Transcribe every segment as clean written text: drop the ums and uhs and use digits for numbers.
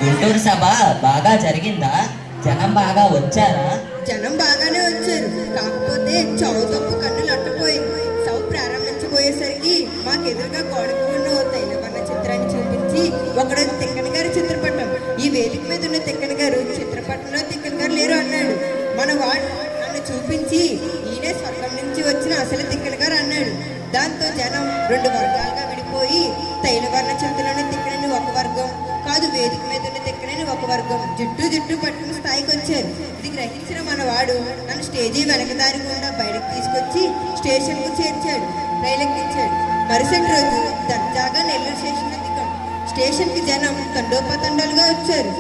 గుంటూరు సభ బాగా జరిగిందా? జనం బాగా వచ్చారా? జనం బాగానే వచ్చారు. కాకపోతే చౌదప్పు కన్నులు అట్టపోయింది. సభ ప్రారంభించబోయేసరికి మాకు ఎదురుగా గోడకు ఉన్న ఓ తైలవర్ణ చిత్రాన్ని చూపించి ఒకడు తిక్కన గారి చిత్రపటం, ఈ వేదిక మీద ఉన్న తిక్కన గారు చిత్రపటంలో తిక్కన గారు లేరు అన్నాడు. మన వాడు నన్ను చూపించి ఈయనే స్వర్గం నుంచి వచ్చిన అసలు తిక్కన గారు అన్నాడు. దాంతో జనం రెండు వర్గాలుగా విడిపోయి తైలవర్ణ చిత్రంలోని తిక్కనని ఒక వర్గం, కాదు వేదిక మీద ఉన్న తిక్కనని ఒక వర్గం జుట్టు పట్టుకుని స్థాయికి వచ్చారు. ఇది గ్రహించిన మన వాడు నన్ను స్టేజీ వెనకదారి గుండా బయటకు తీసుకొచ్చి స్టేషన్కు చేర్చాడు, రైలు ఎక్కించాడు. మరుసటి రోజు దర్జాగా నెల్లూరు స్టేషన్లో దిగాం. స్టేషన్కి జనం తండోపతండాలుగా వచ్చారు.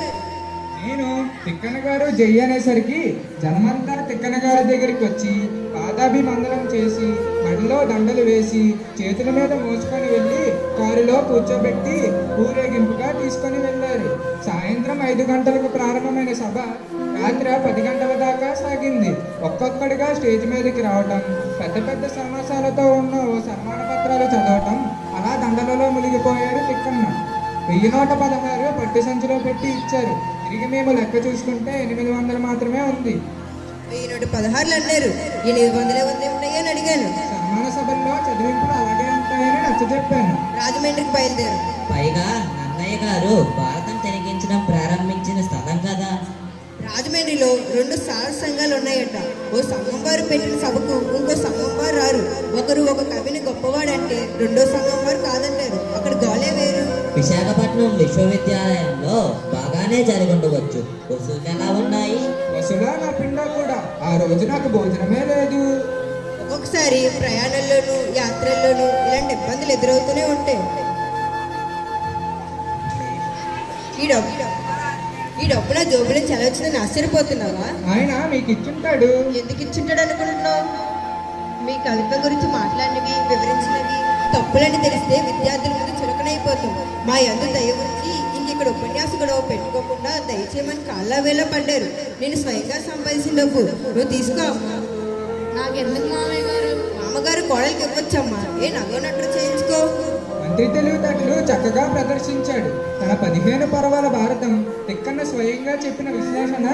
నేను తిక్కన గారు జై అనేసరికి జనమంతా తిక్కన గారి దగ్గరికి వచ్చి పాదాభివందనం చేసి మెడలో దండలు వేసి చేతుల మీద మోసుకొని వెళ్ళి కారులో కూర్చోబెట్టి ఊరేగింపుగా తీసుకొని వెళ్ళారు. సాయంత్రం 5 గంటలకు ప్రారంభమైన సభ రాత్రి 10 గంటల దాకా సాగింది. ఒక్కొక్కడిగా స్టేజ్ మీదకి రావటం, పెద్ద పెద్ద సమాసాలతో ఉన్న ఓ సన్మాన పత్రాలు చదవటం, అలా దండలలో మునిగిపోయారు తిక్కన్న. 1016 పట్టు సంచిలో పెట్టి ఇచ్చారు. తిరిగి మేము లెక్క చూసుకుంటే 800 మాత్రమే ఉంది. 1016 అన్నారు. 800 ఉంటాయని అడిగాను. సన్మాన సభల్లో చదివింపులు అలాగే ఉంటాయని నచ్చజెప్పాను. రాజమండ్రికి బయలుదేరు. పైగా నన్నయ్య గారు భారతం తిరిగించడం ప్రారంభించిన స్థలం కదా. రాజమండ్రిలో 2 సార సంఘాలు ఉన్నాయట. ఓ సంఘం వారు పెట్టిన సభకు ఇంకో సంఘం వారు రారు. ఒకరు ఒక కవిని గొప్పవాడంటే రెండో సంఘం వారు కాదంటారు. అక్కడ గోలే వేరు. విశాఖపట్నం విశ్వవిద్యాలయంలో బాగానే జరిగి ఉండవచ్చు. వసూలు ఎలా ఉన్నాయి? వసులా నా పిండా కూడా. ఆ రోజు నాకు భోజనమే లేదు. ఒక్కొక్కసారి ప్రయాణంలోనూ యాత్రల్లోనూ ఇలాంటి ఇబ్బందులు ఎదురవుతూనే ఉంటాయి. ఈ డబ్బు నా జోబులో చలవచ్చిందని ఆశ్చర్యపోతున్నావా? ఆయన మీకు ఇచ్చుంటాడు. ఎందుకు ఇచ్చుంటాడు అనుకుంటున్నావు? మీ కవిత గురించి మాట్లాడినవి వివరించినవి తప్పులని తెలిస్తే విద్యార్థుల ముందు చులకనైపోతాం. మా యందు దయ ఉంచి ఇక్కడ ఉపన్యాసం గొడవ పెట్టుకోకుండా దయచేయమని కాళ్ళ వేళ పడ్డారు. నేను స్వయంగా సంపాదించిన డబ్బు నువ్వు తీసుకో అమ్మా. నాకెందుకు మామయ్య గారు? మామగారు కోడలికి ఇవ్వచ్చమ్మా. నగోనట్టు చేయించుకో. మంత్రి తెలివితేటలు చక్కగా ప్రదర్శించాడు. తన 15 పర్వాల భారతం తిక్కన్న స్వయంగా చెప్పిన విశ్లేషణ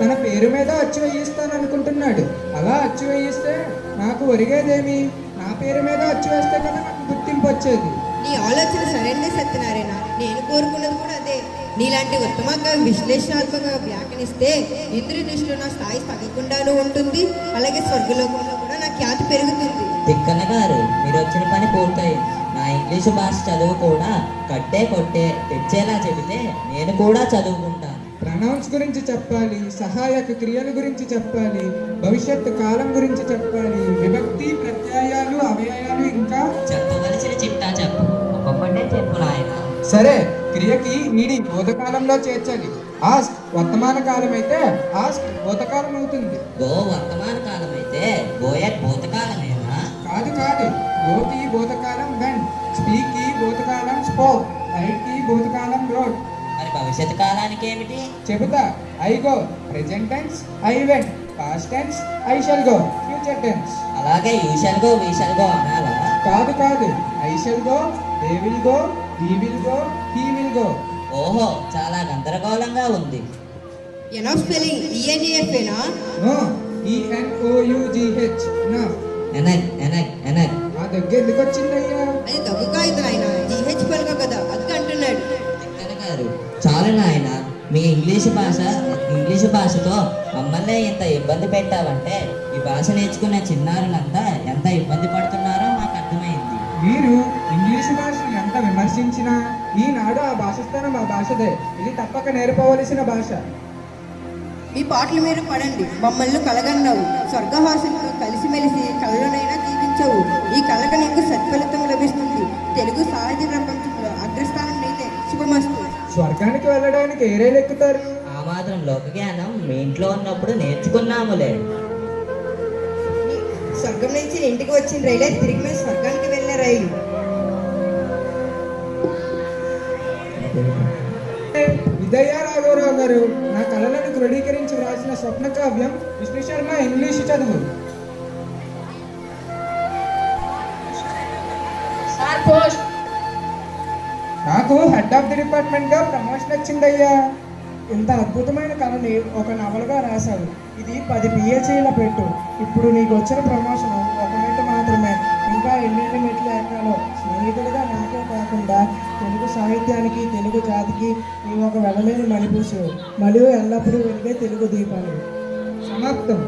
తన పేరు మీద అచ్చు వేయిస్తాననుకుంటున్నాడు. అలా అచ్చు వేయిస్తే నాకు ఒరిగేదేమి? నా పేరు మీద అచ్చు వేస్తే కదా నాకు గుర్తింపు వచ్చేది. నీ ఆలోచన సరైనదే సత్యనారాయణ. నేను కోరుకున్నది కూడా అదే. నీలాంటి ఉత్తమంగా విశ్లేషణాత్మకంగా వ్యాఖ్యానిస్తే ఇద్దరి దృష్టిలో నా స్థాయి తగ్గకుండానూ ఉంటుంది. అలాగే స్వర్గలోకంలో కూడా నా ఖ్యాతి పెరుగుతుంది. తిక్కన్న గారు, మీరు వచ్చిన పని పూర్తయింది. నా ఇంగ్లీషు భాష చదువు కూడా కట్టే కొట్టే తెచ్చేలా చెబితే నేను కూడా చదువుకుంటాను. ప్రొనౌన్స్ గురించి చెప్పాలి, సహాయక క్రియల గురించి చెప్పాలి, భవిష్యత్తు కాలం గురించి చెప్పాలి, విభక్తి ప్రత్యయాలు అవయవాలు, ఇంకా చెప్పవలసిన చిట్టా చెప్పు. ఒక్కొక్కటే చెప్పు నాయన. సరే, క్రియకి నీడి భూతకాలంలో చేర్చాలి. ఆస్క్ వర్తమాన కాలం అయితే ఆస్క్ భూతకాలం అవుతుంది. గో వర్తమాన కాలం అయితే గోయట్ భూతకాలమేనా? కాదు. గోకి భూతకాలం వెన్, స్పీక్ కి భూతకాలం స్పోక్, రైట్ కి భూతకాలం రోడ్. మరి భవిష్యత్ కాలానికి ఏమిటి? చెబుతా. I go present tense, I went past tense, I shall go future tense. అలాగే you shall go we shall go అనాలా? కాదు. I shall go, they will go, we will go, he will go. ఓహో, చాలా గందరగోళంగా ఉంది. Enough spelling ENEFనా? No, ENOUGH. నా ఎనక్ ఆ దగ్గర ఎందుకు వచ్చిందయ్యా? అది దగ్గు కాగితం ఆయన. GH పలుక కదా అది అంటున్నాడు. తిక్కన గారు, చాలు నాయన. మీ ఇంగ్లీషు భాషతో మమ్మల్ని ఇంత ఇబ్బంది పెట్టావంటే ఈ భాష నేర్చుకునే చిన్నారులంతా ఎంత ఇబ్బంది పడుతున్నారో మాకు అర్థమైంది. మీరు ఇంగ్లీషు భాషను ఎంత విమర్శించినా ఈనాడు ఆ భాష స్థానం ఆ భాషదే. ఇది తప్పక నేర్పవలసిన భాష. మీ పాటలు మీరు పడండి. మమ్మల్ని కలగన్నావు. స్వర్గహాసులతో కలిసిమెలిసి కళ్ళనైనా జీవించవు. ఈ కళక నీకు సత్ఫలితం లభిస్తుంది. తెలుగు సాహిత్య ప్రపంచంలో అగ్రస్థానం నీదే. శుభమస్తు. స్వర్గానికి వెళ్ళడానికి ఏ రైలు ఎక్కుతారు? ఆ మాత్రం లోక జ్ఞానం మీ ఇంట్లో ఉన్నప్పుడు నేర్చుకున్నాములే. స్వర్గం నుంచి ఇంటికి వచ్చిన రైలే తిరిగి మేము స్వర్గానికి వెళ్ళే రైలు. విజయ రాఘవరావు గారు, నా కళలను క్రోడీకరించి వ్రాసిన స్వప్న కావ్యం విష్ణు శర్మ ఇంగ్లీషు చదువు. Sir post. నాకు నాకు హెడ్ ఆఫ్ ది డిపార్ట్మెంట్గా ప్రమోషన్ వచ్చిందయ్యా. ఇంత అద్భుతమైన కళని ఒక నవలగా రాశావు. ఇది 10 PhDల పెట్టు. ఇప్పుడు నీకు వచ్చిన ప్రమోషన్ ఒక మెట్టు మాత్రమే. ఇంకా ఎన్నెన్ని మెట్లు ఎక్కాలో. స్నేహితుడిగా నాకే కాకుండా తెలుగు సాహిత్యానికి, తెలుగు జాతికి నీవు ఒక వెళ్ళలేని మణిపూసు. మరియు ఎల్లప్పుడూ వెలిగే తెలుగు దీపాలు. సమాప్తం.